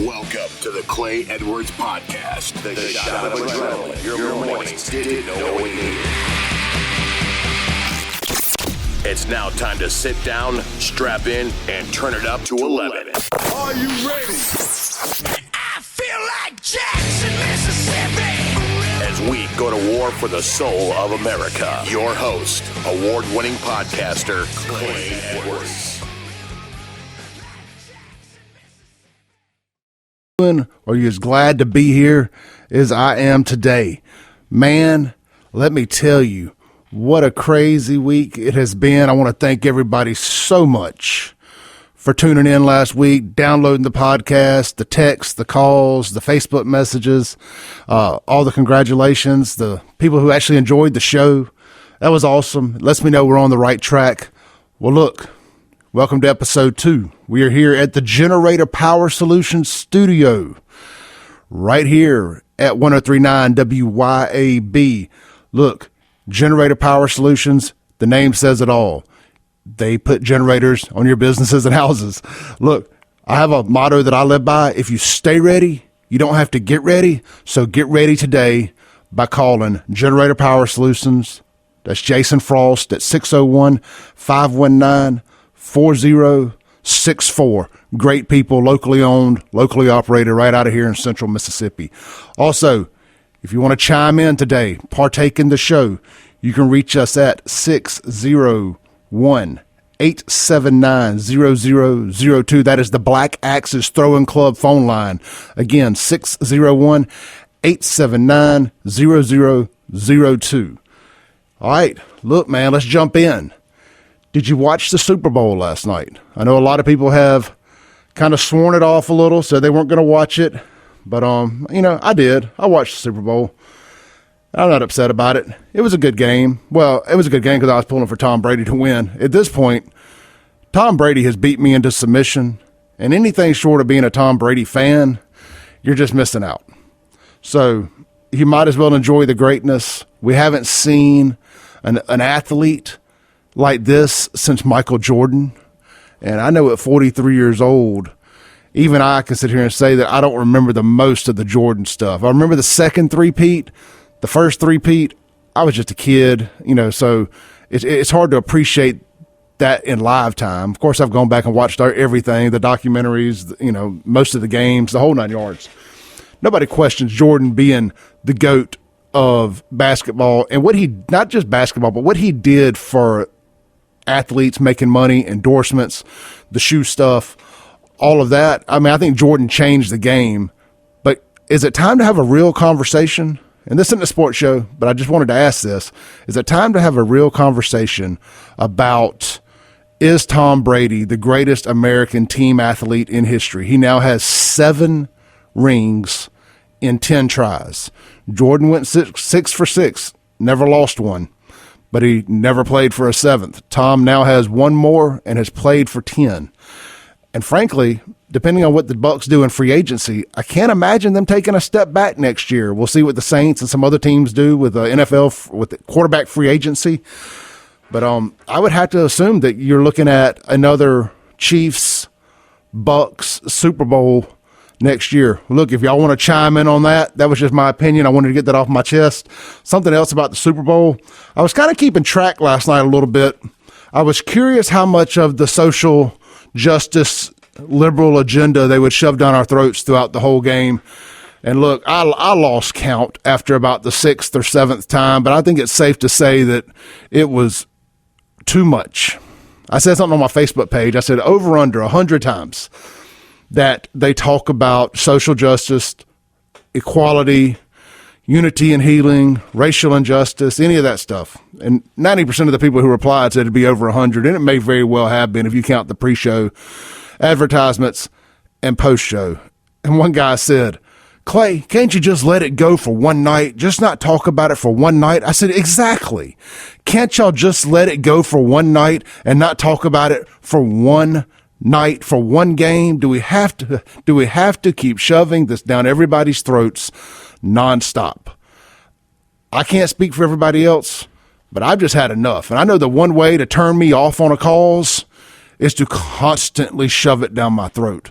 Welcome to the Clay Edwards Podcast. The shot of adrenaline your mornings didn't know we needed. It's now time to sit down, strap in, and turn it up to 11. Are you ready? I feel like Jackson, Mississippi. As we go to war for the soul of America, your host, award-winning podcaster, Clay Edwards. Are you as glad to be here as I am today? Man, let me tell you, what a crazy week it has been. I want to thank everybody so much for tuning in last week, downloading the podcast, the texts, the calls, the Facebook messages, all the congratulations, the people who actually enjoyed the show. That was awesome. It lets me know we're on the right track. Well, look, welcome to episode 2. We are here at the Generator Power Solutions studio, right here at 103.9 WYAB. Look, Generator Power Solutions, the name says it all. They put generators on your businesses and houses. Look, I have a motto that I live by. If you stay ready, you don't have to get ready. So get ready today by calling Generator Power Solutions. That's Jason Frost at 601-519-4064. Great people, locally owned, locally operated, right out of here in central Mississippi. Also, if you want to chime in today, partake in the show, you can reach us at 601-879-0002. That is the Black Axes Throwing Club phone line. Again, 601-879-0002. All right, look, man, let's jump in. Did you watch the Super Bowl last night? I know a lot of people have kind of sworn it off a little, so they weren't going to watch it. But, I did. I watched the Super Bowl. I'm not upset about it. It was a good game. Well, it was a good game because I was pulling for Tom Brady to win. At this point, Tom Brady has beat me into submission, and anything short of being a Tom Brady fan, you're just missing out. So you might as well enjoy the greatness. We haven't seen an athlete like this since Michael Jordan. And I know at 43 years old, even I can sit here and say that I don't remember the most of the Jordan stuff. I remember the second three-peat. The first three-peat, I was just a kid, so it's hard to appreciate that in live time. Of course, I've gone back and watched everything, the documentaries, most of the games, the whole 9 yards. Nobody questions Jordan being the GOAT of basketball and not just basketball, but what he did for athletes making money, endorsements, the shoe stuff, all of that. I mean, I think Jordan changed the game, but is it time to have a real conversation? And this isn't a sports show, but I just wanted to ask this. Is it time to have a real conversation about, is Tom Brady the greatest American team athlete in history? He now has 7 rings in 10 tries. Jordan went 6 for 6, never lost one, but he never played for a 7th. Tom now has 1 more and has played for 10. And frankly, depending on what the Bucs do in free agency, I can't imagine them taking a step back next year. We'll see what the Saints and some other teams do with the NFL, with the quarterback free agency. But I would have to assume that you're looking at another Chiefs, Bucs Super Bowl next year. Look, if y'all want to chime in on that, that was just my opinion. I wanted to get that off my chest. Something else about the Super Bowl. I was kind of keeping track last night a little bit. I was curious how much of the social justice liberal agenda they would shove down our throats throughout the whole game. And look, I lost count after about the 6th or 7th time, but I think it's safe to say that it was too much. I said something on my Facebook page. I said over under 100 times that they talk about social justice, equality, unity and healing, racial injustice, any of that stuff. And 90% of the people who replied said it'd be over 100, and it may very well have been if you count the pre-show advertisements and post-show. And one guy said, Clay, can't you just let it go for one night? Just not talk about it for one night? I said, exactly. Can't y'all just let it go for one night and not talk about it for one night, for one game? Do we have to keep shoving this down everybody's throats nonstop? I can't speak for everybody else, but I've just had enough. And I know the one way to turn me off on a cause is to constantly shove it down my throat.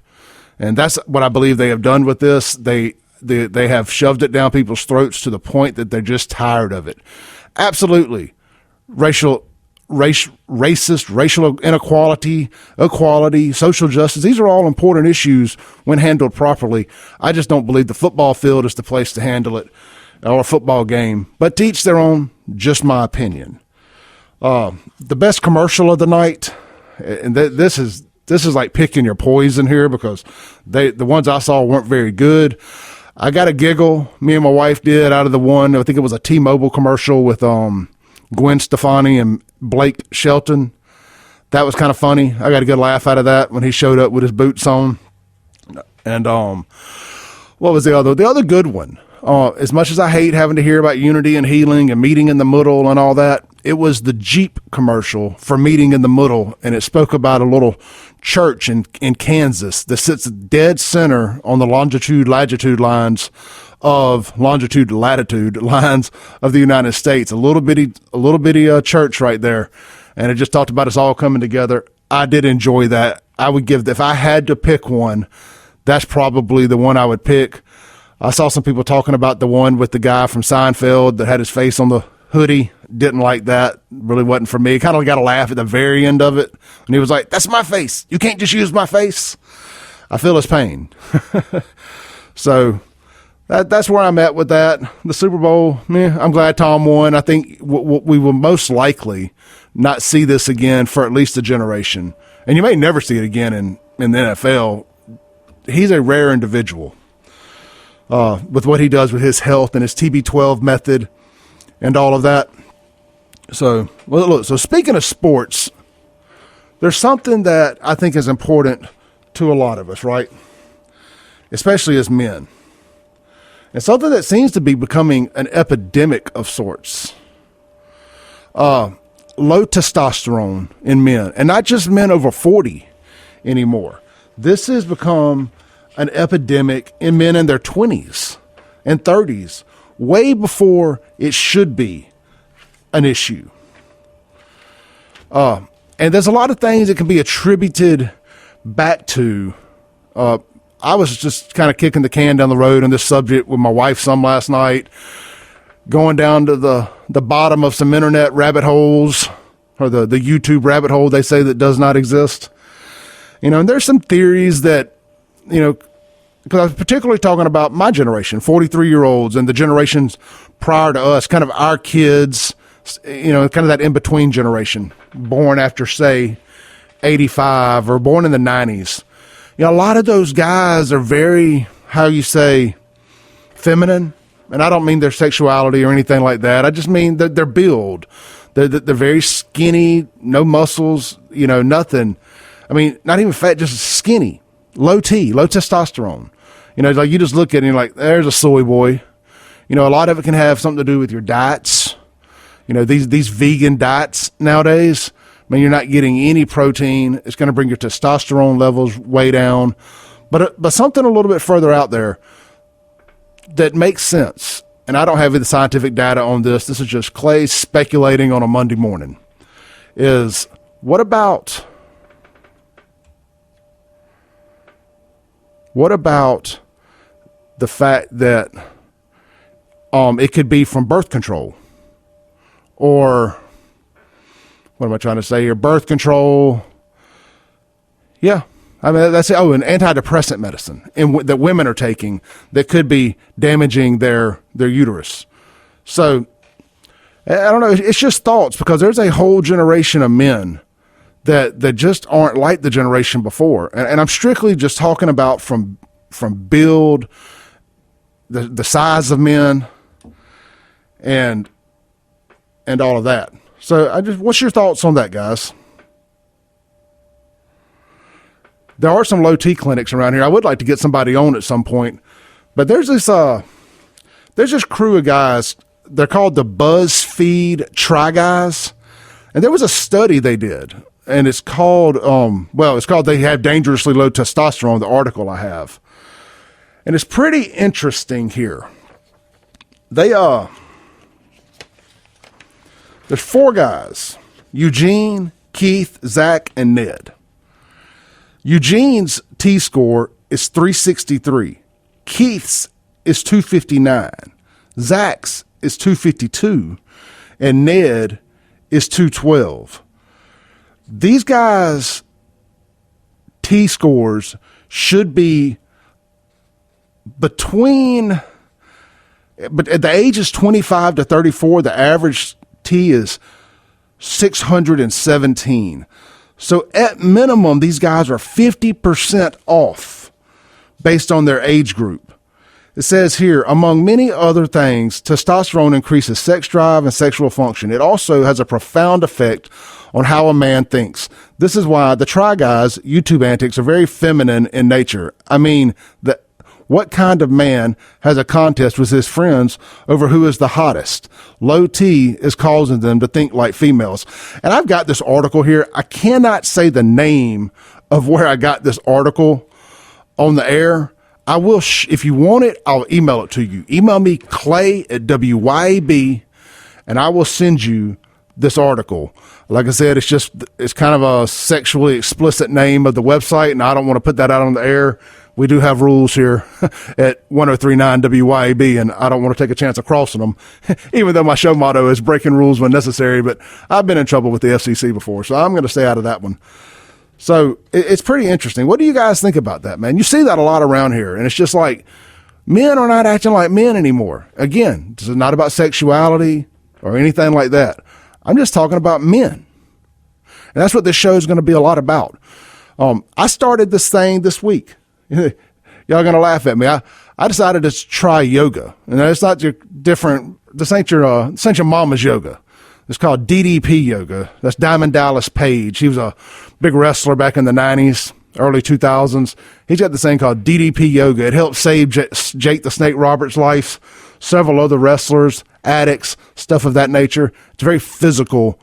And that's what I believe they have done with this. They have shoved it down people's throats to the point that they're just tired of it. Absolutely. Racist, racial inequality, equality, social justice. These are all important issues when handled properly. I just don't believe the football field is the place to handle it, or a football game. But to each their own, just my opinion. The best commercial of the night, and this is like picking your poison here, because the ones I saw weren't very good. I got a giggle, me and my wife did, out of the one, I think it was a T-Mobile commercial with Gwen Stefani and Blake Shelton. That was kind of funny. I got a good laugh out of that when he showed up with his boots on. And what was the other? The other good one, as much as I hate having to hear about unity and healing and meeting in the middle and all that, it was the Jeep commercial for meeting in the middle, and it spoke about a little church in Kansas that sits dead center on the longitude-latitude lines of the United States. A little bitty church right there, and it just talked about us all coming together. I did enjoy that. I would give, if I had to pick one, that's probably the one I would pick. I saw some people talking about the one with the guy from Seinfeld that had his face on the hoodie. Didn't like that. Really wasn't for me. Kind of got a laugh at the very end of it. And he was like, "That's my face. You can't just use my face." I feel his pain. So that's where I'm at with that. The Super Bowl, I'm glad Tom won. I think we will most likely not see this again for at least a generation. And you may never see it again in the NFL. He's a rare individual with what he does with his health and his TB12 method and all of that. So, well, look, so speaking of sports, there's something that I think is important to a lot of us, right? Especially as men. And something that seems to be becoming an epidemic of sorts. Low testosterone in men, and not just men over 40 anymore. This has become an epidemic in men in their 20s and 30s, way before it should be an issue. And there's a lot of things that can be attributed back to. I was just kind of kicking the can down the road on this subject with my wife some last night, going down to the bottom of some internet rabbit holes, or the YouTube rabbit hole they say that does not exist. And there's some theories that, because I was particularly talking about my generation, 43-year-olds, and the generations prior to us, kind of our kids, kind of that in-between generation, born after, say, 85 or born in the 90s. A lot of those guys are very, how you say, feminine. And I don't mean their sexuality or anything like that. I just mean their build. They're very skinny, no muscles, nothing. I mean, not even fat, just skinny, low testosterone. Like you just look at it and you're like, there's a soy boy. A lot of it can have something to do with your diets. These vegan diets nowadays, you're not getting any protein. It's going to bring your testosterone levels way down. But something a little bit further out there that makes sense, and I don't have any scientific data on this. This is just Clay speculating on a Monday morning, is what about the fact that it could be from birth control? Or what am I trying to say here? Birth control. Yeah. That's an antidepressant medicine that women are taking that could be damaging their uterus. So I don't know. It's just thoughts, because there's a whole generation of men that just aren't like the generation before. And I'm strictly just talking about from build, the size of men, and all of that. So what's your thoughts on that, guys? There are some low T clinics around here. I would like to get somebody on at some point, but there's this crew of guys. They're called the BuzzFeed Try Guys, and there was a study they did, and it's called They Have Dangerously Low Testosterone. The article I have, and it's pretty interesting here. There's 4 guys: Eugene, Keith, Zach, and Ned. Eugene's T-score is 363. Keith's is 259. Zach's is 252. And Ned is 212. These guys' T-scores should be between, but at the ages 25 to 34, the average T is 617. So at minimum, these guys are 50% off based on their age group. It says here, among many other things, testosterone increases sex drive and sexual function. It also has a profound effect on how a man thinks. This is why the Try Guys YouTube antics are very feminine in nature. I mean, what kind of man has a contest with his friends over who is the hottest? Low T is causing them to think like females. And I've got this article here. I cannot say the name of where I got this article on the air. I will, if you want it, I'll email it to you. Email me clay@wyab, and I will send you this article. Like I said, it's kind of a sexually explicit name of the website, and I don't want to put that out on the air. We do have rules here at 1039 WYAB, and I don't want to take a chance of crossing them, even though my show motto is breaking rules when necessary. But I've been in trouble with the FCC before, so I'm going to stay out of that one. So it's pretty interesting. What do you guys think about that, man? You see that a lot around here, and it's just like men are not acting like men anymore. Again, this is not about sexuality or anything like that. I'm just talking about men. And that's what this show is going to be a lot about. I started this thing this week. Y'all going to laugh at me. I decided to try yoga. And it's not your different, this ain't your mama's yoga. It's called DDP yoga. That's Diamond Dallas Page. He was a big wrestler back in the 90s, early 2000s. He's got this thing called DDP yoga. It helped save Jake the Snake Roberts' life, several other wrestlers, addicts, stuff of that nature. It's very physical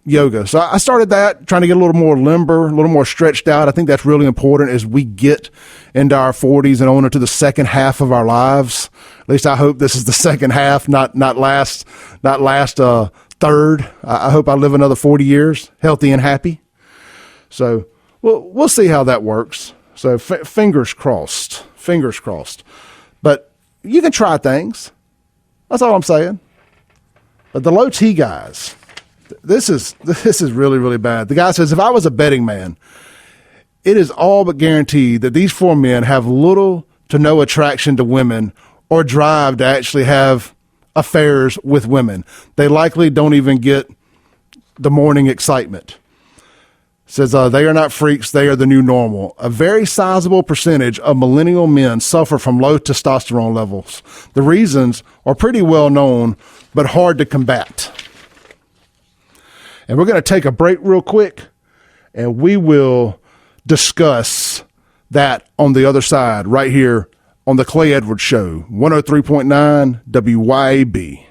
yoga. So I started that, trying to get a little more limber, a little more stretched out. I think that's really important as we get into our 40s and on into the second half of our lives. At least I hope this is the second half, not last third. I hope I live another 40 years, healthy and happy. So we'll see how that works. So fingers crossed. But you can try things. That's all I'm saying. But the low T guys, this is really, really bad. The guy says, if I was a betting man, it is all but guaranteed that these four men have little to no attraction to women or drive to actually have affairs with women. They likely don't even get the morning excitement. Says they are not freaks, they are the new normal. A very sizable percentage of millennial men suffer from low testosterone levels. The reasons are pretty well known, but hard to combat. And we're going to take a break real quick, and we will discuss that on the other side, right here on the Clay Edwards Show, 103.9 WYAB.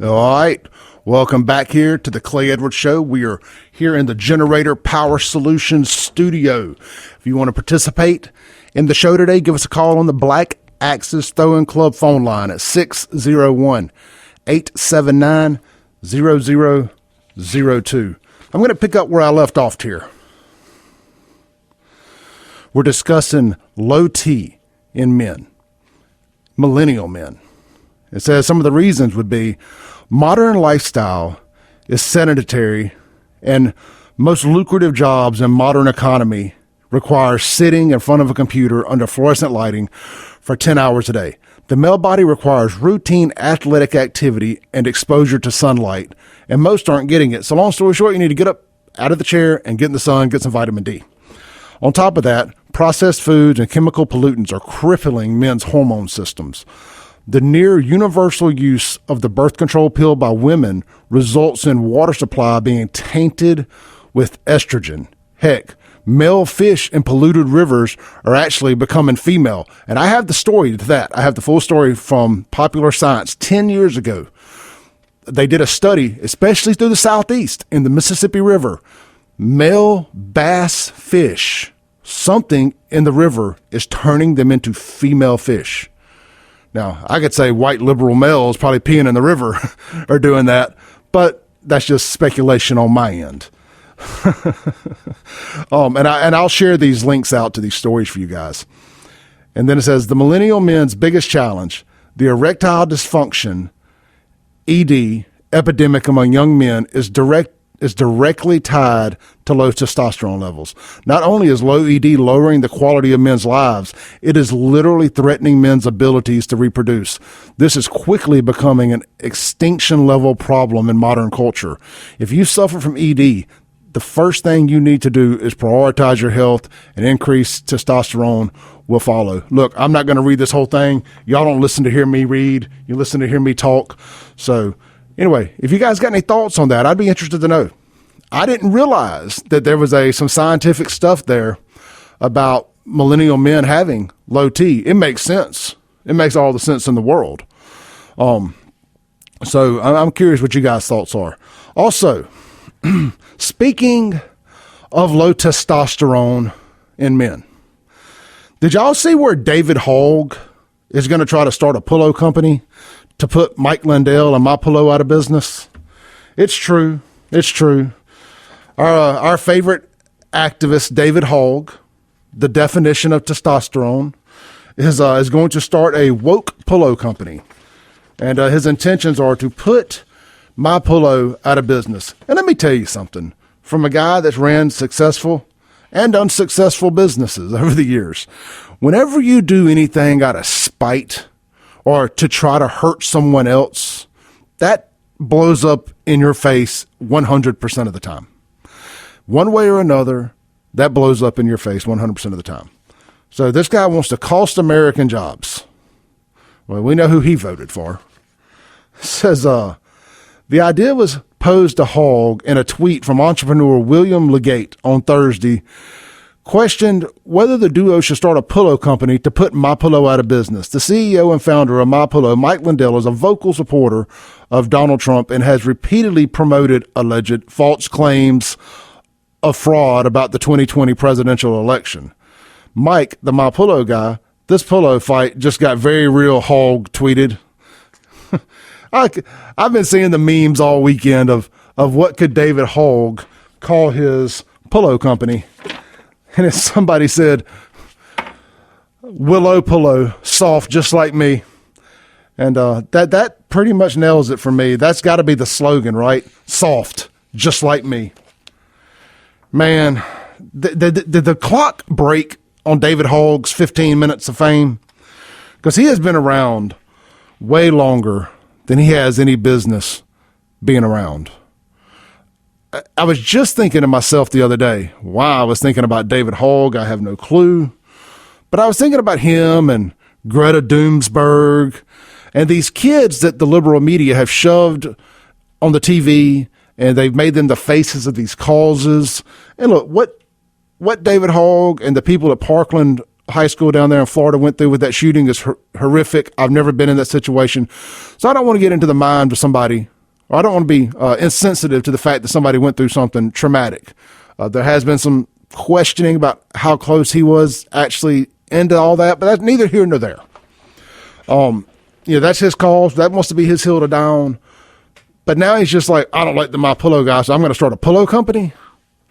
All right. Welcome back here to the Clay Edwards Show. We are here in the Generator Power Solutions studio. If you want to participate in the show today, give us a call on the Black Axis Throwing Club phone line at 601-879-0002. I'm going to pick up where I left off here. We're discussing low T in men, millennial men. It says some of the reasons would be modern lifestyle is sedentary, and most lucrative jobs in modern economy require sitting in front of a computer under fluorescent lighting for 10 hours a day. The male body requires routine athletic activity and exposure to sunlight, and most aren't getting it. So long story short, you need to get up out of the chair and get in the sun, get some vitamin D. On top of that, processed foods and chemical pollutants are crippling men's hormone systems. The near universal use of the birth control pill by women results in water supply being tainted with estrogen. Heck, male fish in polluted rivers are actually becoming female. And I have the story to that. I have the full story from Popular Science 10 years ago. They did a study, especially through the Southeast in the Mississippi River. Male bass fish, something in the river is turning them into female fish. Now, I could say white liberal males probably peeing in the river are doing that, but that's just speculation on my end. And I'll share these links out to these stories for you guys. And then it says the millennial men's biggest challenge, the erectile dysfunction, ED epidemic among young men is directly tied to low testosterone levels. Not only is low ED lowering the quality of men's lives, it is literally threatening men's abilities to reproduce. This is quickly becoming an extinction level problem in modern culture. If you suffer from ED, the first thing you need to do is prioritize your health, and increase testosterone will follow. Look, I'm not going to read this whole thing. Y'all don't listen to hear me read. You listen to hear me talk. So anyway, if you guys got any thoughts on that, I'd be interested to know. I didn't realize that there was some scientific stuff there about millennial men having low T. It makes sense. It makes all the sense in the world. So I'm curious what you guys' thoughts are. Also, speaking of low testosterone in men, did y'all see where David Hogg is going to try to start a pillow company to put Mike Lindells and My Pillow out of business? It's true. It's true. Our favorite activist, David Hogg, the definition of testosterone, is going to start a woke pillow company. And his intentions are to put My Pillow out of business. And let me tell you something. From a guy that's ran successful and unsuccessful businesses over the years, whenever you do anything out of spite or to try to hurt someone else, that blows up in your face 100% of the time. One way or another, that blows up in your face 100% of the time. So this guy wants to cost American jobs. Well, we know who he voted for. It says, the idea was posed to Hogg in a tweet from entrepreneur William Legate on Thursday, questioned whether the duo should start a pillow company to put My Pillow out of business. The CEO and founder of My Pillow, Mike Lindells, is a vocal supporter of Donald Trump and has repeatedly promoted alleged false claims of fraud about the 2020 presidential election. Mike, the My Pillow guy, this pillow fight just got very real, Hogg tweeted. I've been seeing the memes all weekend of what could David Hogg call his pillow company. And if somebody said, Willow Pillow, soft just like me. And that pretty much nails it for me. That's got to be the slogan, right? Soft, just like me. Man, did the clock break on David Hogg's 15 minutes of fame? Because he has been around way longer than he has any business being around. I was just thinking to myself the other day, why I was thinking about David Hogg, I have no clue. But I was thinking about him and Greta Doomsberg and these kids that the liberal media have shoved on the TV, and they've made them the faces of these causes. And look, what David Hogg and the people at Parkland High School down there in Florida went through with that shooting is horrific. I've never been in that situation. So I don't want to get into the mind of somebody, or I don't want to be insensitive to the fact that somebody went through something traumatic. There has been some questioning about how close he was actually into all that, but that's neither here nor there. That's his cause. That wants to be his hill to die on. But now he's just like, I don't like the My Pillow guy, so I'm going to start a pillow company.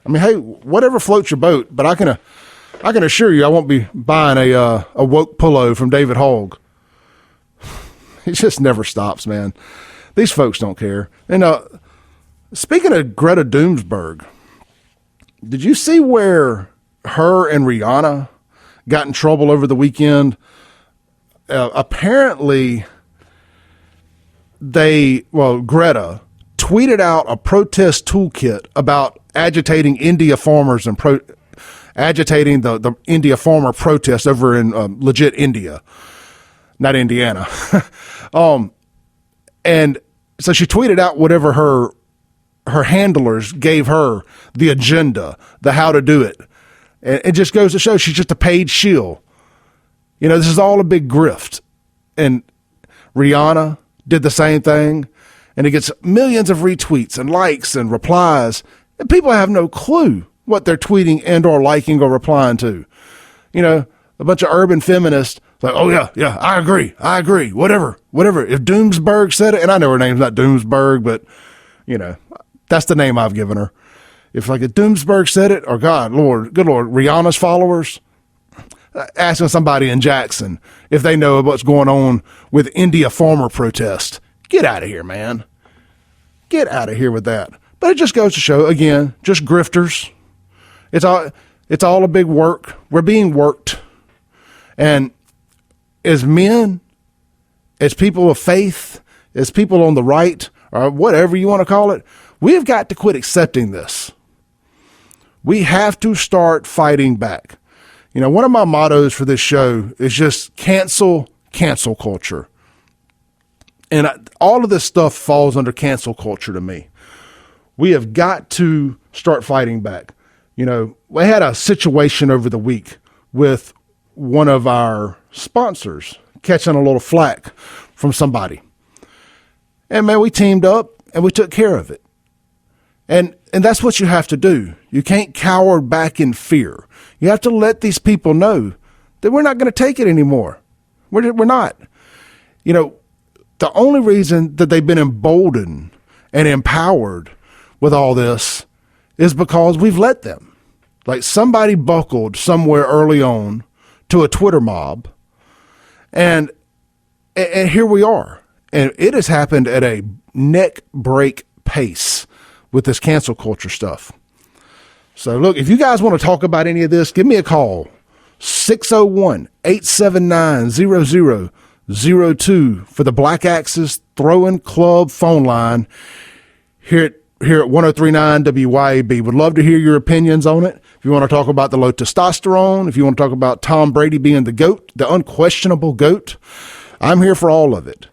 I mean, hey, whatever floats your boat, but I can assure you I won't be buying a woke pillow from David Hogg. He just never stops, man. These folks don't care. And speaking of Greta Doomsberg, did you see where her and Rihanna got in trouble over the weekend? Apparently, Greta tweeted out a protest toolkit about agitating India farmers and agitating the India farmer protest over in legit India, not Indiana. And so she tweeted out whatever her handlers gave her, the agenda, the how to do it. And it just goes to show she's just a paid shill. This is all a big grift. And Rihanna did the same thing, and it gets millions of retweets and likes and replies, and people have no clue what they're tweeting and or liking or replying to. A bunch of urban feminists like, oh yeah, I agree, whatever. If Doomsberg said it, and I know her name's not Doomsberg, but that's the name I've given her. if like a Doomsberg said it, or good Lord, Rihanna's followers, asking somebody in Jackson if they know what's going on with India farmer protest. Get out of here, man. Get out of here with that. But it just goes to show, again, just grifters. It's all a big work. We're being worked. And as men, as people of faith, as people on the right, or whatever you want to call it, we've got to quit accepting this. We have to start fighting back. You know, one of my mottos for this show is just cancel culture. And all of this stuff falls under cancel culture to me. We have got to start fighting back. You know, we had a situation over the week with one of our sponsors catching a little flack from somebody. And man, we teamed up and we took care of it. And that's what you have to do. You can't cower back in fear. You have to let these people know that we're not going to take it anymore. We're not. You know, the only reason that they've been emboldened and empowered with all this is because we've let them. Like somebody buckled somewhere early on to a Twitter mob, and here we are. And it has happened at a neck break pace with this cancel culture stuff. So look, if you guys want to talk about any of this, give me a call. 601-879-0002 for the Black Axis Throwing Club phone line here at 1039 WYAB. Would love to hear your opinions on it. If you want to talk about the low testosterone, if you want to talk about Tom Brady being the GOAT, the unquestionable GOAT, I'm here for all of it.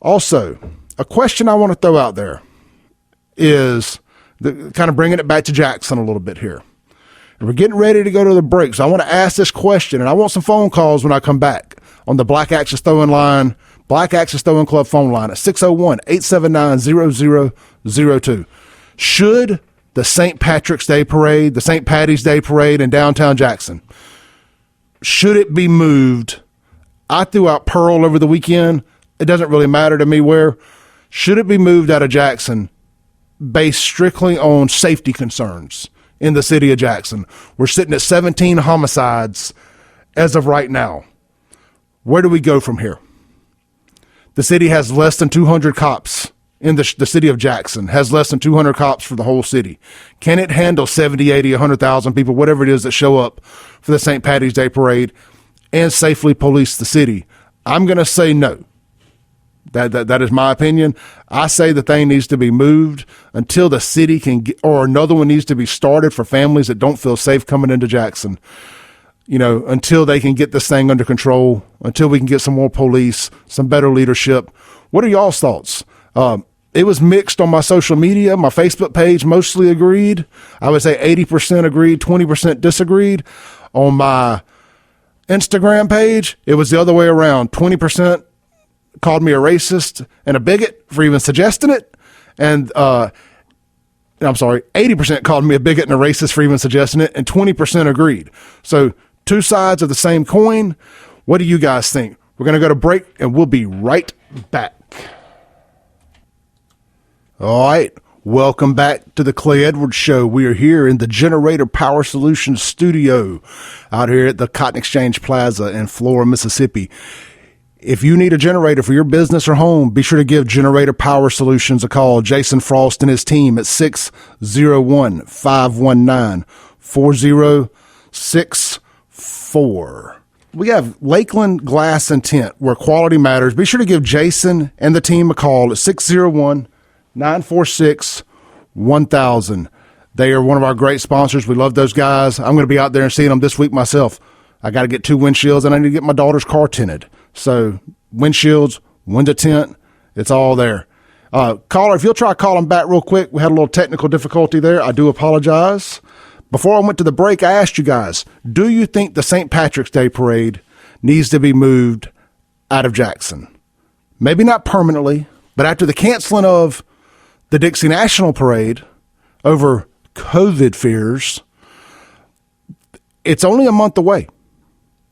Also, a question I want to throw out there is kind of bringing it back to Jackson a little bit here. And we're getting ready to go to the break, so I want to ask this question, and I want some phone calls when I come back on the Black Axis Throwing line, Black Axis Throwing Club phone line at 601-879-0002. Should the St. Patrick's Day Parade, the St. Paddy's Day Parade in downtown Jackson, should it be moved? I threw out Pearl over the weekend. It doesn't really matter to me where. Should it be moved out of Jackson based strictly on safety concerns in the city of Jackson? We're sitting at 17 homicides as of right now. Where do we go from here? The city has less than 200 cops. The city of Jackson has less than 200 cops for the whole city. Can it handle 70, 80, 100,000 people, whatever it is that show up for the St. Paddy's Day Parade and safely police the city? I'm going to say no. That is my opinion. I say the thing needs to be moved until the city can get, or another one needs to be started for families that don't feel safe coming into Jackson. You know, until they can get this thing under control, until we can get some more police, some better leadership. What are y'all's thoughts? It was mixed on my social media. My Facebook page mostly agreed. I would say 80% agreed, 20% disagreed. On my Instagram page, it was the other way around. 20% called me a racist and a bigot for even suggesting it. And I'm sorry, 80% called me a bigot and a racist for even suggesting it, and 20% agreed. So two sides of the same coin. What do you guys think? We're going to go to break, and we'll be right back. All right. Welcome back to the Clay Edwards Show. We are here in the Generator Power Solutions studio out here at the Cotton Exchange Plaza in Flora, Mississippi. If you need a generator for your business or home, be sure to give Generator Power Solutions a call. Jason Frost and his team at 601-519-4064. We have Lakeland Glass and Tint, where quality matters. Be sure to give Jason and the team a call at 601-946-1000. They are one of our great sponsors. We love those guys. I'm going to be out there and seeing them this week myself. I got to get 2 windshields, and I need to get my daughter's car tinted. So windshields, window tint, it's all there. Caller, if you'll try calling back real quick. We had a little technical difficulty there. I do apologize. Before I went to the break, I asked you guys, do you think the St. Patrick's Day Parade needs to be moved out of Jackson? Maybe not permanently, but after the canceling of the Dixie National Parade over COVID fears, it's only a month away.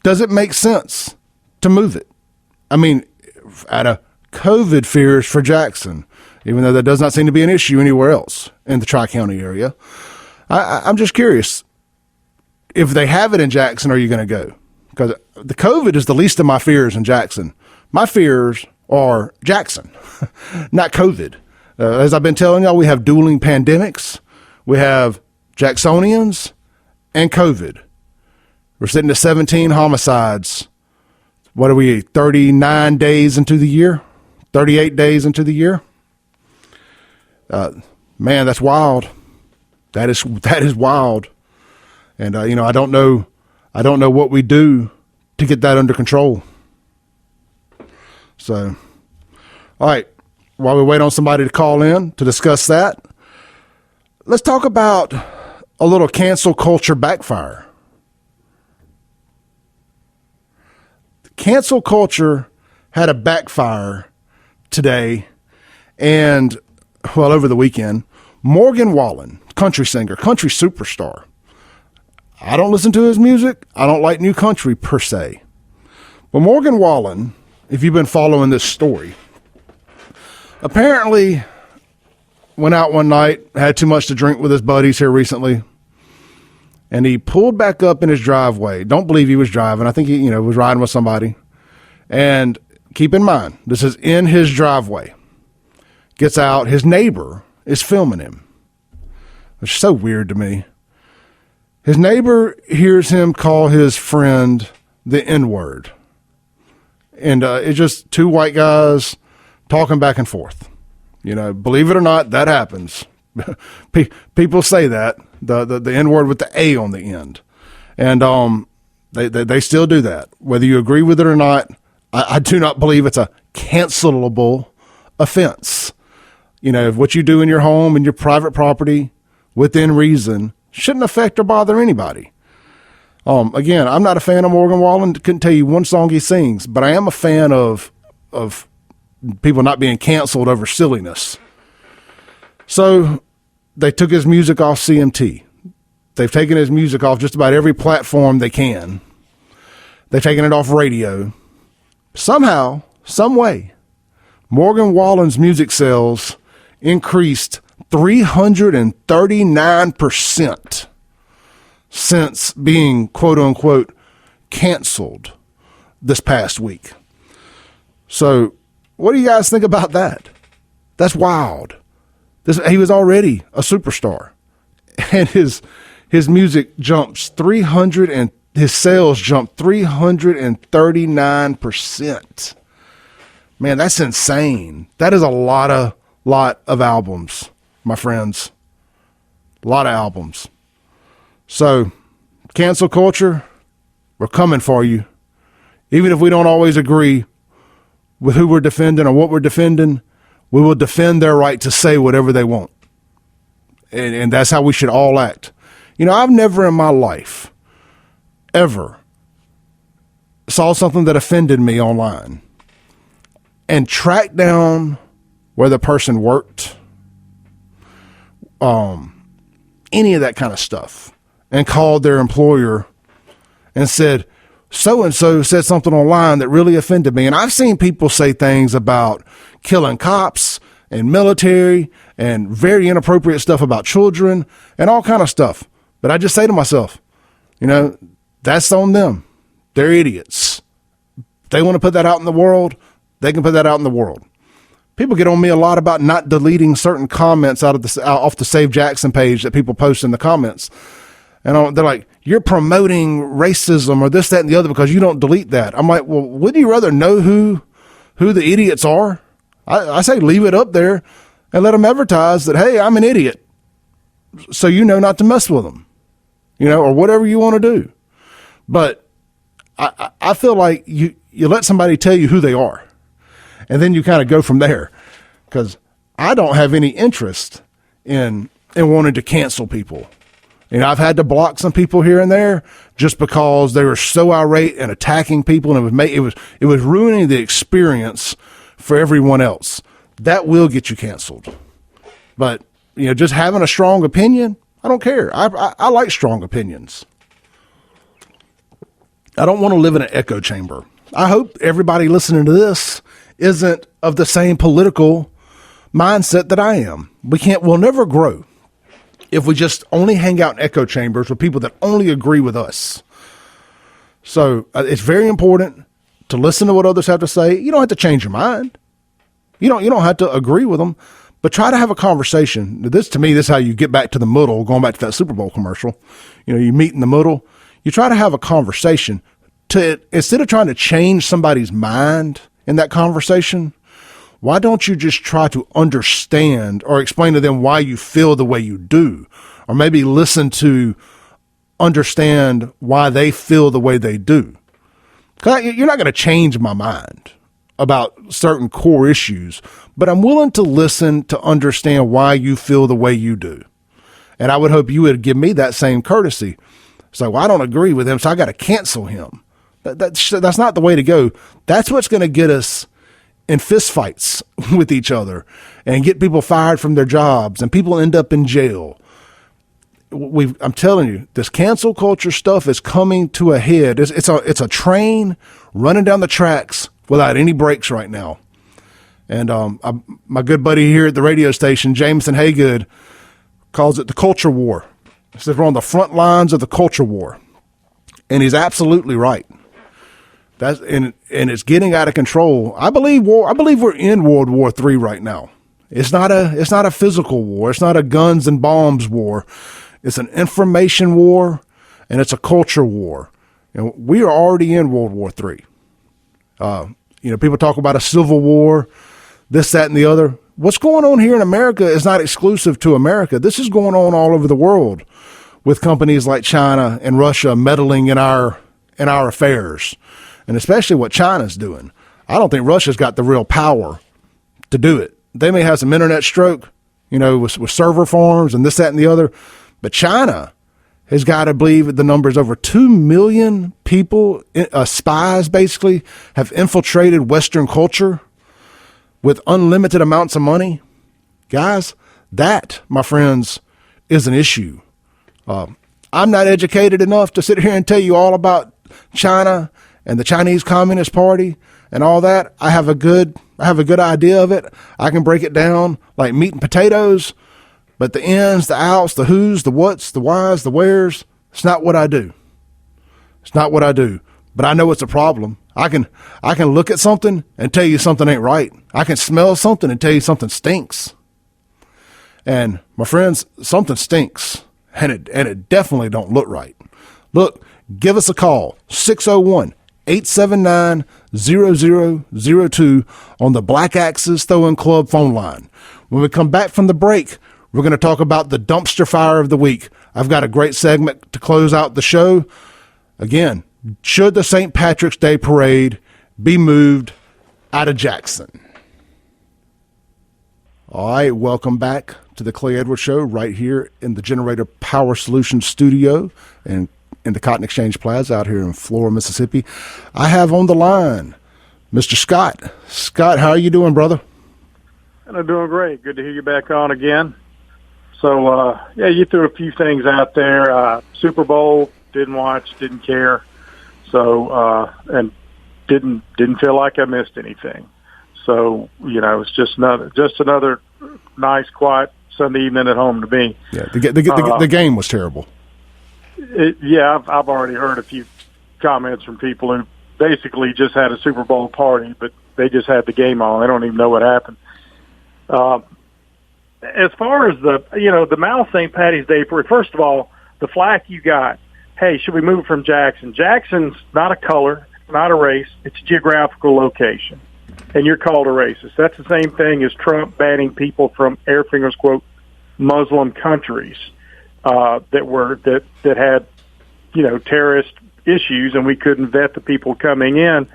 Does it make sense to move it? I mean, out of COVID fears for Jackson, even though that does not seem to be an issue anywhere else in the Tri-County area. I'm just curious, if they have it in Jackson, are you going to go? Because the COVID is the least of my fears in Jackson. My fears are Jackson, not COVID. As I've been telling y'all, we have dueling pandemics. We have Jacksonians and COVID. We're sitting at 17 homicides. What are we, 39 days into the year? 38 days into the year? Man, that's wild. That is wild. And, I don't know what we do to get that under control. So, all right, while we wait on somebody to call in to discuss that, let's talk about a little cancel culture backfire. Cancel culture had a backfire today and, over the weekend. Morgan Wallen, country singer, country superstar. I don't listen to his music. I don't like new country per se. But Morgan Wallen, if you've been following this story, apparently went out one night, had too much to drink with his buddies here recently, and he pulled back up in his driveway. Don't believe he was driving. I think he, was riding with somebody. And keep in mind, this is in his driveway. Gets out. His neighbor is filming him, which is so weird to me. His neighbor hears him call his friend the N-word. And it's just two white guys talking back and forth. Believe it or not, that happens. People say that, the N-word with the A on the end. And they still do that. Whether you agree with it or not, I do not believe it's a cancelable offense. What you do in your home and your private property within reason shouldn't affect or bother anybody. Again, I'm not a fan of Morgan Wallen. Couldn't tell you one song he sings, but I am a fan of people not being canceled over silliness. So they took his music off CMT. They've taken his music off just about every platform they can. They've taken it off radio. Somehow, some way, Morgan Wallen's music sales increased 339% since being quote unquote canceled this past week. So what do you guys think about that? That's wild. He was already a superstar, and his music jumps his sales jumped 339%. Man, that's insane. That is a lot of albums, my friends. A lot of albums. So, cancel culture, we're coming for you. Even if we don't always agree with who we're defending or what we're defending, we will defend their right to say whatever they want. And that's how we should all act. I've never in my life ever saw something that offended me online and tracked down where the person worked, any of that kind of stuff, and called their employer and said, so-and-so said something online that really offended me. And I've seen people say things about killing cops and military and very inappropriate stuff about children and all kind of stuff. But I just say to myself, that's on them. They're idiots. They want to put that out in the world. They can put that out in the world. People get on me a lot about not deleting certain comments off the Save Jackson page that people post in the comments. And they're like, you're promoting racism or this, that, and the other because you don't delete that. I'm like, well, wouldn't you rather know who the idiots are? I say leave it up there and let them advertise that, hey, I'm an idiot. So not to mess with them, or whatever you want to do. But I feel like you let somebody tell you who they are, and then you kind of go from there, because I don't have any interest in wanting to cancel people. I've had to block some people here and there just because they were so irate and attacking people, and it was ruining the experience for everyone else. That will get you canceled. But just having a strong opinion, I don't care. I like strong opinions. I don't want to live in an echo chamber. I hope everybody listening to this isn't of the same political mindset that I am. We'll never grow. if we just only hang out in echo chambers with people that only agree with us. So it's very important to listen to what others have to say. You don't have to change your mind. You don't have to agree with them, but try to have a conversation. This, to me, this is how you get back to the middle, going back to that Super Bowl commercial. You meet in the middle. You try to have a conversation instead of trying to change somebody's mind in that conversation. Why don't you just try to understand or explain to them why you feel the way you do, or maybe listen to understand why they feel the way they do? 'Cause you're not going to change my mind about certain core issues, but I'm willing to listen to understand why you feel the way you do. And I would hope you would give me that same courtesy. So, well, I don't agree with him, so I got to cancel him. That's not the way to go. That's what's going to get us in fistfights with each other and get people fired from their jobs, and people end up in jail. I'm telling you, this cancel culture stuff is coming to a head. It's a train running down the tracks without any brakes right now. And my good buddy here at the radio station, Jameson Haygood, calls it the culture war. He says we're on the front lines of the culture war, and he's absolutely right. And it's getting out of control. I believe we're in World War III right now. It's not a physical war. It's not a guns and bombs war. It's an information war, and it's a culture war. And we are already in World War III. People talk about a civil war, this, that, and the other. What's going on here in America is not exclusive to America. This is going on all over the world with companies like China and Russia meddling in our affairs, and especially what China's doing. I don't think Russia's got the real power to do it. They may have some internet stroke, with server farms and this, that, and the other. But China has got to believe the numbers over 2 million people, spies basically, have infiltrated Western culture with unlimited amounts of money. Guys, that, my friends, is an issue. I'm not educated enough to sit here and tell you all about China and the Chinese Communist Party and all that. I have a good idea of it. I can break it down like meat and potatoes. But the ins, the outs, the who's, the what's, the why's, the where's, it's not what I do. It's not what I do. But I know it's a problem. I can look at something and tell you something ain't right. I can smell something and tell you something stinks. And my friends, something stinks. And it definitely don't look right. Look, give us a call, 601-879-0002 on the Black Axis Throwing Club phone line. When we come back from the break, we're going to talk about the dumpster fire of the week. I've got a great segment to close out the show. Again, should the St. Patrick's Day parade be moved out of Jackson? All right, welcome back to the Clay Edwards Show right here in the Generator Power Solutions studio and in the Cotton Exchange Plaza out here in Flora, Mississippi. I have on the line Mr. Scott. Scott, how are you doing, brother? I'm doing great. Good to hear you back on again. So, you threw a few things out there. Super Bowl, didn't watch, didn't care. So, and didn't feel like I missed anything. So, it's just another nice, quiet Sunday evening at home to me. Yeah, the game was terrible. I've already heard a few comments from people who basically just had a Super Bowl party, but they just had the game on. They don't even know what happened. As far as the Mao St. Paddy's Day parade, first of all, the flack you got, hey, should we move from Jackson? Jackson's not a color, not a race. It's a geographical location, and you're called a racist. That's the same thing as Trump banning people from, air fingers, quote, Muslim countries that had, terrorist issues, and we couldn't vet the people coming in.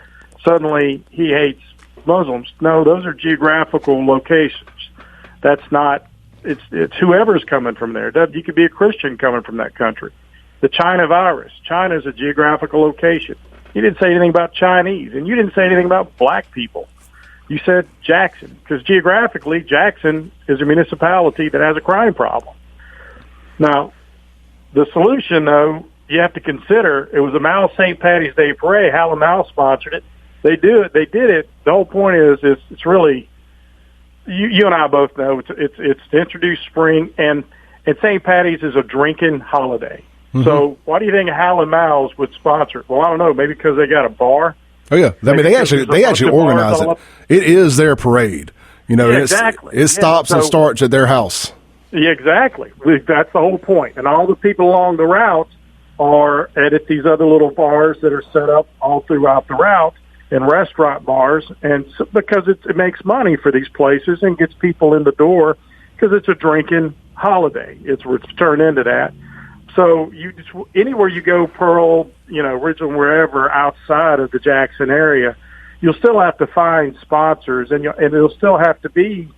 Suddenly, he hates Muslims. No, those are geographical locations. That's not. It's whoever's coming from there. You could be a Christian coming from that country. The China virus. China is a geographical location. You didn't say anything about Chinese, and you didn't say anything about black people. You said Jackson, because geographically, Jackson is a municipality that has a crime problem. Now, the solution, though, you have to consider, it was a Mao St. Paddy's Day parade. Hal Mao sponsored it. They did it. The whole point is it's really, you and I both know, it's to introduce spring, and And St. Paddy's is a drinking holiday. So why do you think Hal and Mal's would sponsor it? Well, I don't know. Maybe because they got a bar. Oh yeah, I mean they actually organize it. It is their parade. You know, exactly. It stops and starts at their house. Yeah, exactly. That's the whole point. And all the people along the route are at these other little bars that are set up all throughout the route, and restaurant bars, and so, because it makes money for these places and gets people in the door because it's a drinking holiday. It's turned into that. So you just, anywhere you go, Pearl, Richmond, wherever outside of the Jackson area, you'll still have to find sponsors, and it'll still have to be,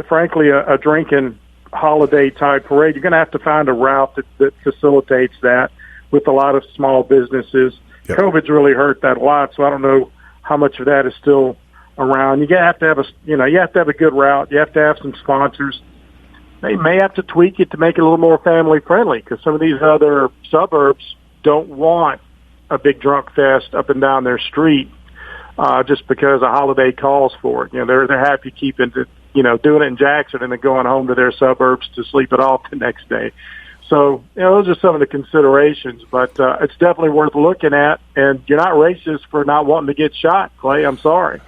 frankly, a drinking holiday type parade. You're going to have to find a route that facilitates that with a lot of small businesses. Yep. COVID's really hurt that a lot, so I don't know how much of that is still around. You have to have a good route. You have to have some sponsors. They may have to tweak it to make it a little more family friendly, because some of these other suburbs don't want a big drunk fest up and down their street just because a holiday calls for it. They're happy keeping it, doing it in Jackson and then going home to their suburbs to sleep it off the next day. So, those are some of the considerations, but it's definitely worth looking at. And you're not racist for not wanting to get shot, Clay. I'm sorry.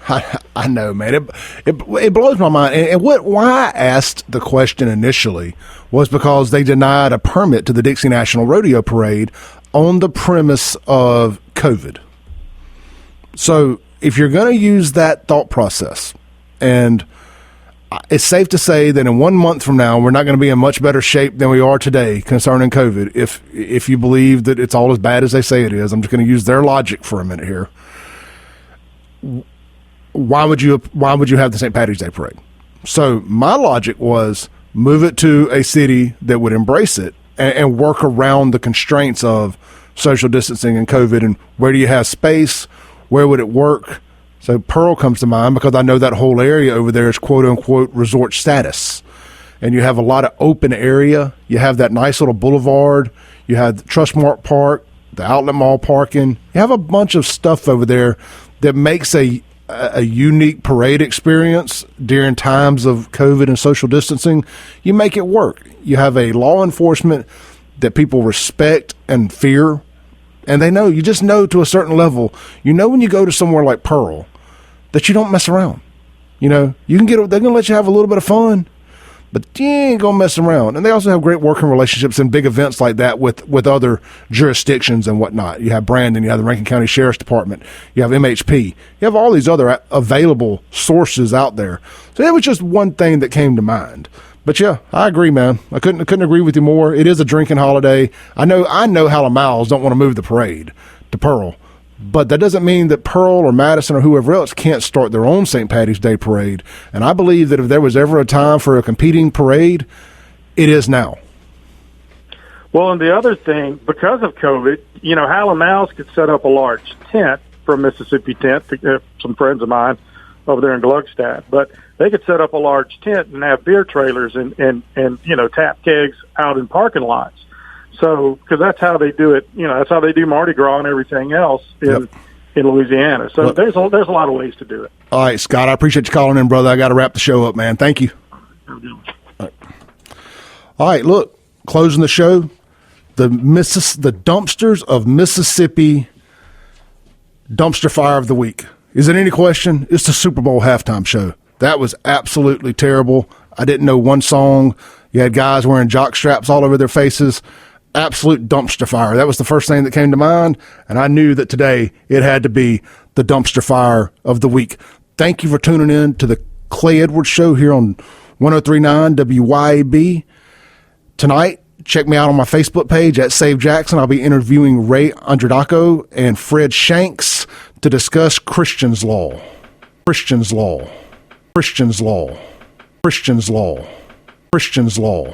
I know, man. It blows my mind. And why I asked the question initially was because they denied a permit to the Dixie National Rodeo Parade on the premise of COVID. So if you're going to use that thought process, and it's safe to say that in 1 month from now, we're not going to be in much better shape than we are today concerning COVID. If you believe that it's all as bad as they say it is, I'm just going to use their logic for a minute here. Why would you have the St. Paddy's Day parade? So my logic was move it to a city that would embrace it and work around the constraints of social distancing and COVID. And where do you have space? Where would it work? So Pearl comes to mind because I know that whole area over there is quote-unquote resort status. And you have a lot of open area. You have that nice little boulevard. You have the Trustmark Park, the Outlet Mall parking. You have a bunch of stuff over there that makes a unique parade experience during times of COVID and social distancing. You make it work. You have a law enforcement that people respect and fear. And they know, you just know to a certain level, when you go to somewhere like Pearl, that you don't mess around. You can they're going to let you have a little bit of fun, but you ain't going to mess around. And they also have great working relationships in big events like that with other jurisdictions and whatnot. You have Brandon, you have the Rankin County Sheriff's Department, you have MHP, you have all these other available sources out there. So it was just one thing that came to mind. But yeah, I agree, man. I couldn't agree with you more. It is a drinking holiday. I know Hal and Miles don't want to move the parade to Pearl, but that doesn't mean that Pearl or Madison or whoever else can't start their own St. Paddy's Day parade. And I believe that if there was ever a time for a competing parade, it is now. Well, and the other thing, because of COVID, Hal and Miles could set up a large tent from Mississippi Tent, some friends of mine over there in Gluckstadt, but they could set up a large tent and have beer trailers and tap kegs out in parking lots. So, because that's how they do it, that's how they do Mardi Gras and everything else in Louisiana. So there's a lot of ways to do it. All right, Scott, I appreciate you calling in, brother. I got to wrap the show up, man. Thank you. All right, look, closing the show, the dumpsters of Mississippi dumpster fire of the week. Is it any question? It's the Super Bowl halftime show. That was absolutely terrible. I didn't know one song. You had guys wearing jock straps all over their faces. Absolute dumpster fire. That was the first thing that came to mind, and I knew that today it had to be the dumpster fire of the week. Thank you for tuning in to the Clay Edwards Show here on 103.9 WYAB. Tonight, check me out on my Facebook page at Save Jackson. I'll be interviewing Ray Andradaco and Fred Shanks to discuss Christian's Law. Christian's Law. Christian's Law. Christian's Law. Christian's Law.